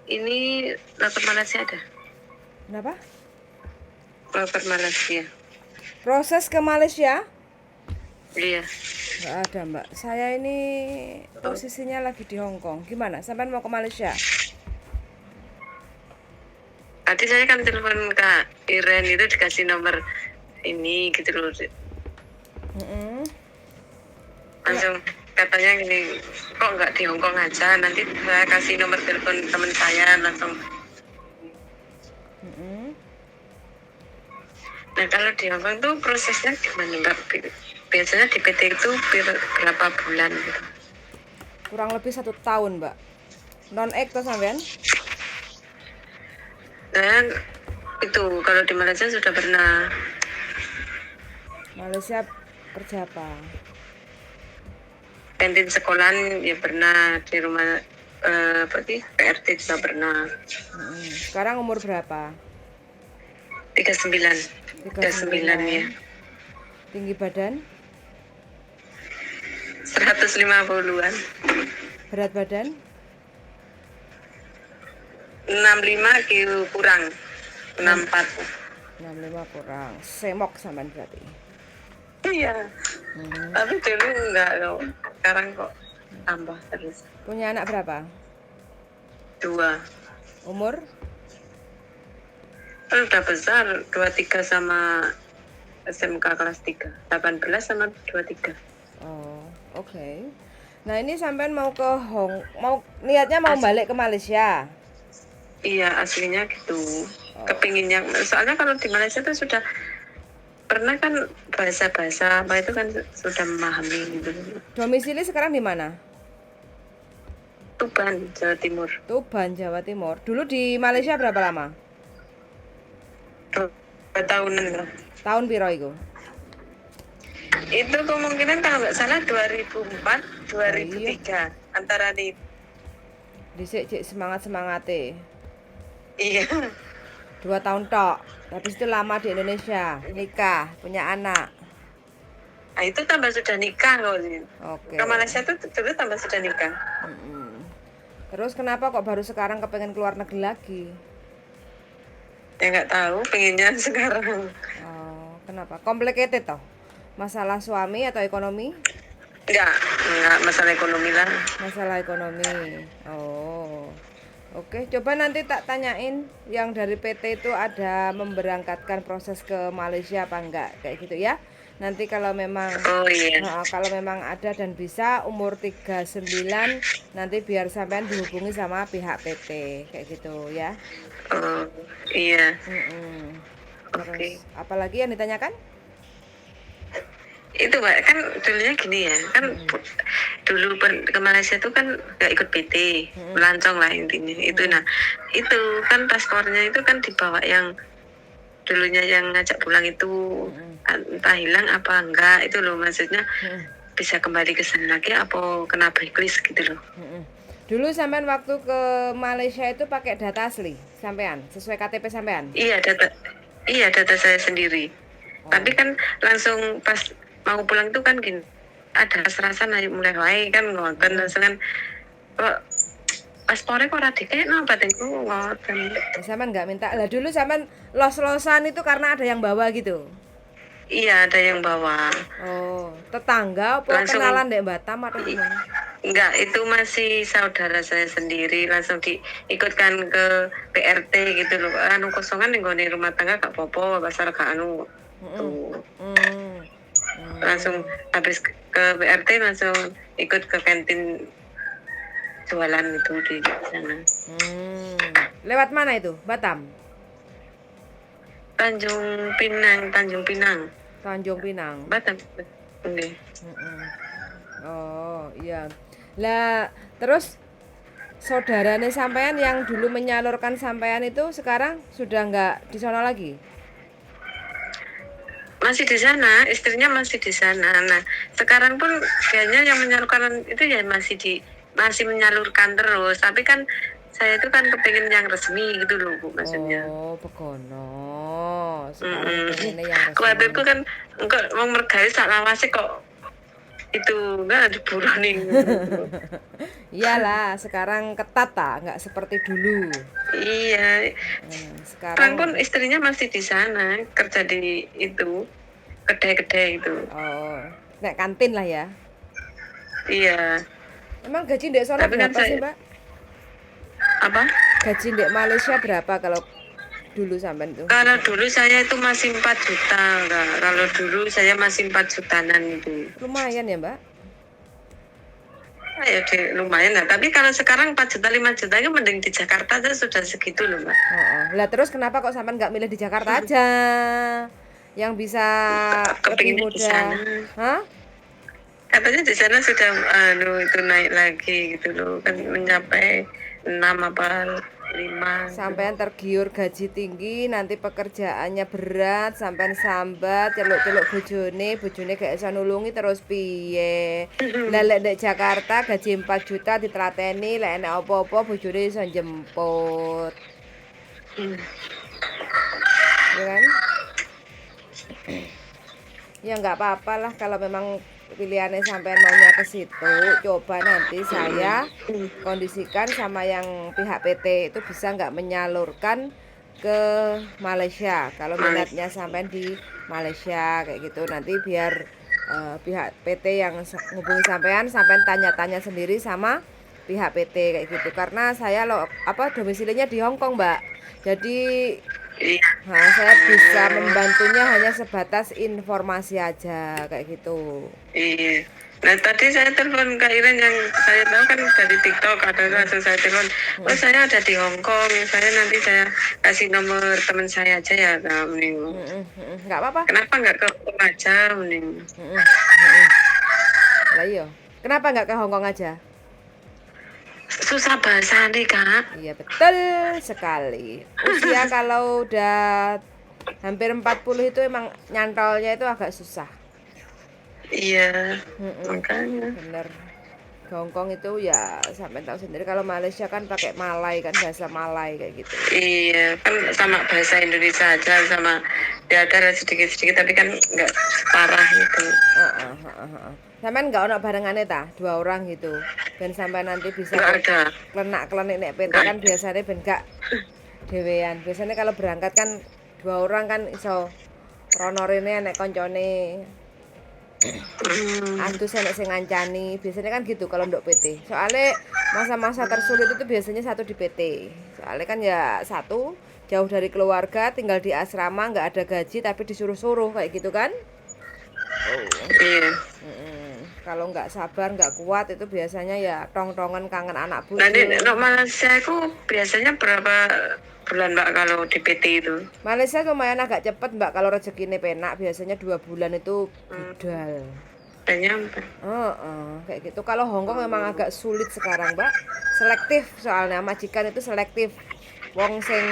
ini lapor Malaysia ada. Kenapa? Lapor Malaysia. Proses ke Malaysia? Iya. Nggak ada, Mbak. Saya ini posisinya lagi di Hong Kong. Gimana? Sampai mau ke Malaysia? Tadi saya kan telepon Kak Iren itu dikasih nomor ini gitu loh. Langsung katanya gini, kok nggak di Hong Kong aja, nanti saya kasih nomor telepon teman saya langsung. Nah kalau di Hong Kong tuh prosesnya gimana Mbak? Biasanya di PT itu berapa bulan gitu? Kurang lebih 1 tahun, Mbak. Non-ek tuh sampean? Dan itu kalau di Malaysia sudah pernah. Malaysia kerja apa? Kantin sekolahan ya pernah, di rumah PRT juga pernah. Sekarang umur berapa? 39 ya. Tinggi badan? 150-an. Berat badan? 65 kilo kurang. 64. 65 kurang. Semok sampean berarti. Iya. Tapi dulu enggak loh. Sekarang kok tambah terus. Punya anak berapa? 2. Umur? Kan udah besar, 23 sama SMK kelas 3. 18 sama 23. Oh, oke. Nah, ini sampean mau niatnya mau balik ke Malaysia. Iya, aslinya gitu. Kepinginnya, soalnya kalau di Malaysia tuh sudah pernah kan bahasa-bahasa apa itu kan sudah memahami gitu. Domisili sekarang di mana? Tuban, Jawa Timur. Tuban, Jawa Timur. Dulu di Malaysia berapa lama? 2 tahunan lah. Tahun piro iku? Itu kemungkinan kalau nggak salah 2004, 2003 antara di. Dhisik cek semangat-semangate. Iya. 2 tahun tok. Habis itu lama di Indonesia, nikah, punya anak. Nah itu tambah sudah nikah loh. Oke. Ke Malaysia tuh dulu tambah sudah nikah. Terus kenapa kok baru sekarang kepengen keluar negeri lagi? Ya nggak tahu, pengennya sekarang. Oh, kenapa? Complicated toh? Masalah suami atau ekonomi? Enggak masalah ekonomi lah. Masalah ekonomi. Oh. Oke, coba nanti tak tanyain yang dari PT itu ada memberangkatkan proses ke Malaysia apa enggak, kayak gitu ya. Nanti kalau memang kalau memang ada dan bisa umur 39 nanti biar sampean dihubungi sama pihak PT kayak gitu ya. Oh, iya. Terus apalagi yang ditanyakan? Itu Mbak, kan dulunya gini ya, kan dulu ke Malaysia tuh kan nggak ikut PT, melancong lah intinya. Itu nah, itu kan paspornya itu kan dibawa yang dulunya yang ngajak pulang itu, entah hilang apa enggak, itu loh maksudnya. Bisa kembali ke sana lagi apa kena blacklist gitu loh. Dulu sampean waktu ke Malaysia itu pakai data asli sampean, sesuai KTP sampean? Iya, data saya sendiri. Tapi kan langsung pas mau pulang itu kan gini, ada rasa naik mulai wae kan ngoten kan kok paspornya kok ora dikekno batinku ngoten. Sampean enggak minta. Lah dulu sampean los-losan itu karena ada yang bawa gitu. Iya, ada yang bawa. Oh, tetangga apa langsung, kenalan dek Batam atau gimana? Enggak, itu masih saudara saya sendiri, langsung diikutkan ke PRT gitu loh. Anu kosongan ning gone rumah tangga gak apa-apa, pasar gak anu. Langsung habis ke PRT langsung ikut ke kantin jualan itu di sana. Lewat mana itu? Batam? Tanjung Pinang. Tanjung Pinang. Batam. Okay. Oh, iya. Lah, terus saudarane sampean yang dulu menyalurkan sampean itu sekarang sudah enggak di sana lagi? Masih di sana, istrinya masih di sana. Nah, sekarang pun kayaknya yang menyalurkan itu ya masih menyalurkan terus. Tapi kan saya itu kan kepengen yang resmi gitu loh, Bu, maksudnya. Oh, begono. Sekarang pengennya yang resmi. Keluargaku kan enggak mau mergai sak lawase kok itu enggak diburu nih. Iyalah, sekarang ketat nggak seperti dulu. Iya, sekarang pun Sekarang istrinya masih di sana kerja di itu kedai-kedai itu. oh, nek kantin lah ya. Iya, Emang gaji ndek sono tapi kan berapa sih, saya Mbak? apa? Gaji ndek Malaysia berapa kalau dulu sampean tuh? Kalau dulu saya itu masih 4 juta, Kak. Kalau dulu saya masih 4 jutaan itu. Lumayan ya, Mbak? Ya lumayan lah. Tapi kalau sekarang 4 juta, 5 juta itu mending di Jakarta aja sudah segitu loh, Mbak. Oh. Lah terus kenapa kok sampean nggak milih di Jakarta aja? Yang bisa lebih Kepinginnya di mudah. sana. Hah? Katanya di sana sudah itu naik lagi gitu loh. Kan mencapai 6 apa 5. Sampean tergiur gaji tinggi, nanti pekerjaannya berat, sampean sambat, celuk-celuk bojone gak iso nulungi terus piye? Lah lek ndek Jakarta gaji 4 juta ditlateni, lek enek apa-apa bojone iso jemput. Ya kan? Ya nggak apa-apa lah kalau memang pilihannya sampean maunya ke situ. Coba nanti saya kondisikan sama yang pihak PT itu bisa nggak menyalurkan ke Malaysia. Kalau minatnya sampean di Malaysia kayak gitu, nanti biar pihak PT yang ngubungi sampean tanya-tanya sendiri sama pihak PT kayak gitu. Karena saya domisilinya di Hong Kong, Mbak. Jadi Iya. nah, saya bisa membantunya hanya sebatas informasi aja kayak gitu. Iya. Nah tadi saya telepon Kak Iren yang saya tahu kan dari TikTok ada langsung saya telepon. Oh saya ada di Hong Kong. Nanti saya kasih nomor teman saya aja ya Kak Mending. Nggak apa-apa. Kenapa nggak ke Hong Kong aja Mending? Lah iya. Kenapa nggak ke Hong Kong aja? Susah bahasa nih Kak. Iya betul sekali. Usia kalau udah hampir 40 itu emang nyantolnya itu agak susah. Iya. Makanya. Bener. Ke Hong Kong itu ya sampai tahu sendiri, kalau Malaysia kan pakai Malay kan, bahasa Malay kayak gitu. Iya, kan sama bahasa Indonesia aja sama ya ada sedikit-sedikit tapi kan nggak parah gitu. Sampean nggak ono barengannya ta, 2 orang gitu. Ben sampai nanti bisa Nggak ada. klenak-klenik nek PT kan biasanya ben gak dhewean. Biasanya kalau berangkat kan 2 orang kan iso rono rene nek koncone. Antus enek sing ngancani, biasanya kan gitu kalau nduk PT. Soalnya masa-masa tersulit itu biasanya satu di PT. Soalnya kan ya satu jauh dari keluarga, tinggal di asrama, nggak ada gaji tapi disuruh-suruh kayak gitu kan. Iya. Kalau nggak sabar, nggak kuat itu biasanya ya tong-tongan kangen anak bucu. Nanti Malaysia aku biasanya berapa bulan Mbak kalau di PT itu? Malaysia lumayan agak cepet Mbak, kalau rezekinya penak biasanya 2 bulan itu budal. Udah nyampe. Kayak gitu. Kalau Hong Kong memang agak sulit sekarang Mbak, selektif soalnya majikan itu selektif. Wong sing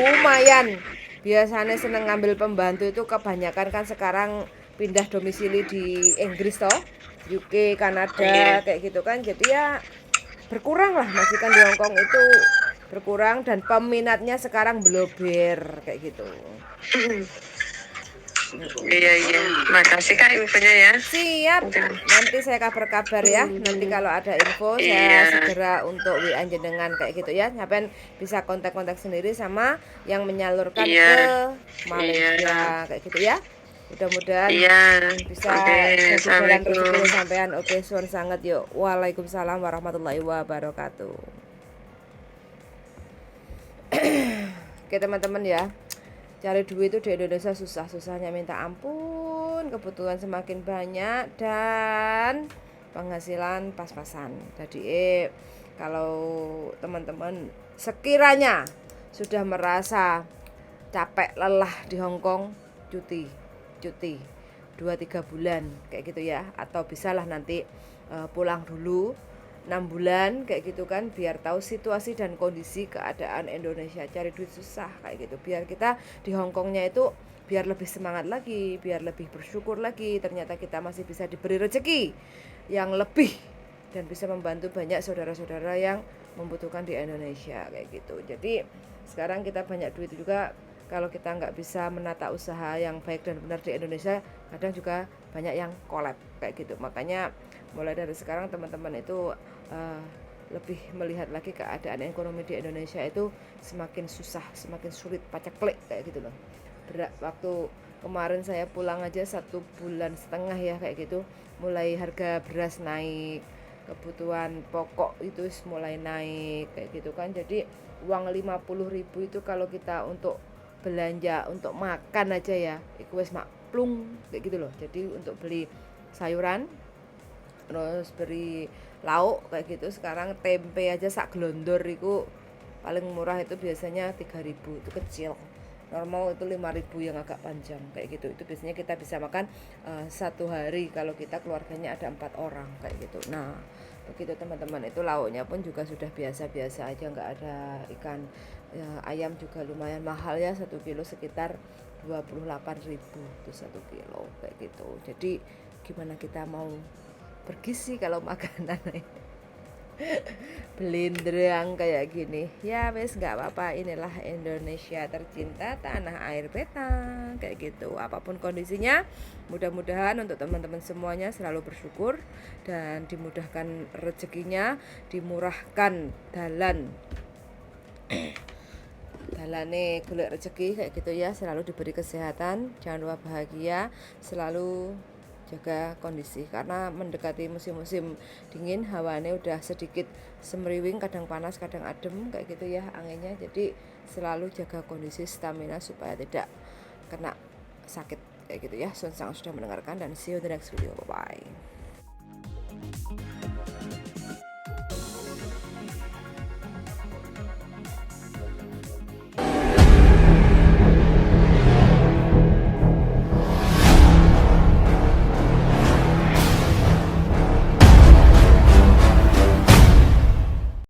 lumayan biasanya seneng ngambil pembantu itu kebanyakan kan sekarang pindah domisili di Inggris toh, UK, Kanada kayak gitu kan. Jadi ya berkurang lah majikan di Hong Kong itu, berkurang dan peminatnya sekarang blober kayak gitu. Iya. Makasih Kak infonya ya. Siap. Nanti saya kabar-kabar ya. Nanti kalau ada info saya segera untuk WA jenengan kayak gitu ya. Sampai bisa kontak-kontak sendiri sama yang menyalurkan ke Malaysia kayak gitu ya. Mudah-mudahan bisa jadi jalan rezeki sampean. Oke, suwun sangat yuk. Waalaikumsalam warahmatullahi wabarakatuh. Oke teman-teman ya, cari duit itu di Indonesia susah-susahnya minta ampun, kebutuhan semakin banyak dan penghasilan pas-pasan. Jadi kalau teman-teman sekiranya sudah merasa capek lelah di Hong Kong, cuti 2-3 bulan kayak gitu ya, atau bisalah nanti pulang dulu 6 bulan kayak gitu kan, biar tahu situasi dan kondisi keadaan Indonesia. Cari duit susah kayak gitu, biar kita di Hong Kongnya itu biar lebih semangat lagi, biar lebih bersyukur lagi, ternyata kita masih bisa diberi rezeki yang lebih dan bisa membantu banyak saudara-saudara yang membutuhkan di Indonesia kayak gitu. Jadi sekarang kita banyak duit juga, kalau kita nggak bisa menata usaha yang baik dan benar di Indonesia, kadang juga banyak yang collab kayak gitu. Makanya mulai dari sekarang teman-teman itu lebih melihat lagi keadaan ekonomi di Indonesia itu semakin susah, semakin sulit, paceklik kayak gitu loh. Waktu kemarin saya pulang aja 1,5 bulan ya kayak gitu, mulai harga beras naik, kebutuhan pokok itu mulai naik kayak gitu kan. Jadi uang 50.000 itu kalau kita untuk belanja untuk makan aja ya itu wis maklung kayak gitu loh. Jadi untuk beli sayuran terus beli lauk kayak gitu, sekarang tempe aja sak glondor itu paling murah itu biasanya 3.000, itu kecil. Normal itu 5.000 yang agak panjang kayak gitu. Itu biasanya kita bisa makan satu hari kalau kita keluarganya ada 4 orang kayak gitu. Nah begitu teman-teman, itu lauknya pun juga sudah biasa-biasa aja, nggak ada ikan. Ya, ayam juga lumayan mahal ya, 1 kilo sekitar 28.000 itu 1 kilo kayak gitu. Jadi gimana kita mau bergizi kalau makanan belindrang kayak gini ya. Wes nggak apa-apa, inilah Indonesia tercinta, tanah air beta kayak gitu. Apapun kondisinya, mudah-mudahan untuk teman-teman semuanya selalu bersyukur dan dimudahkan rezekinya, dimurahkan dalane golek rezeki kayak gitu ya, selalu diberi kesehatan, jangan lupa bahagia, selalu jaga kondisi karena mendekati musim-musim dingin, hawanya udah sedikit semriwing, kadang panas kadang adem kayak gitu ya anginnya. Jadi selalu jaga kondisi stamina supaya tidak kena sakit kayak gitu ya. Sudah mendengarkan dan see you in the next video, bye bye.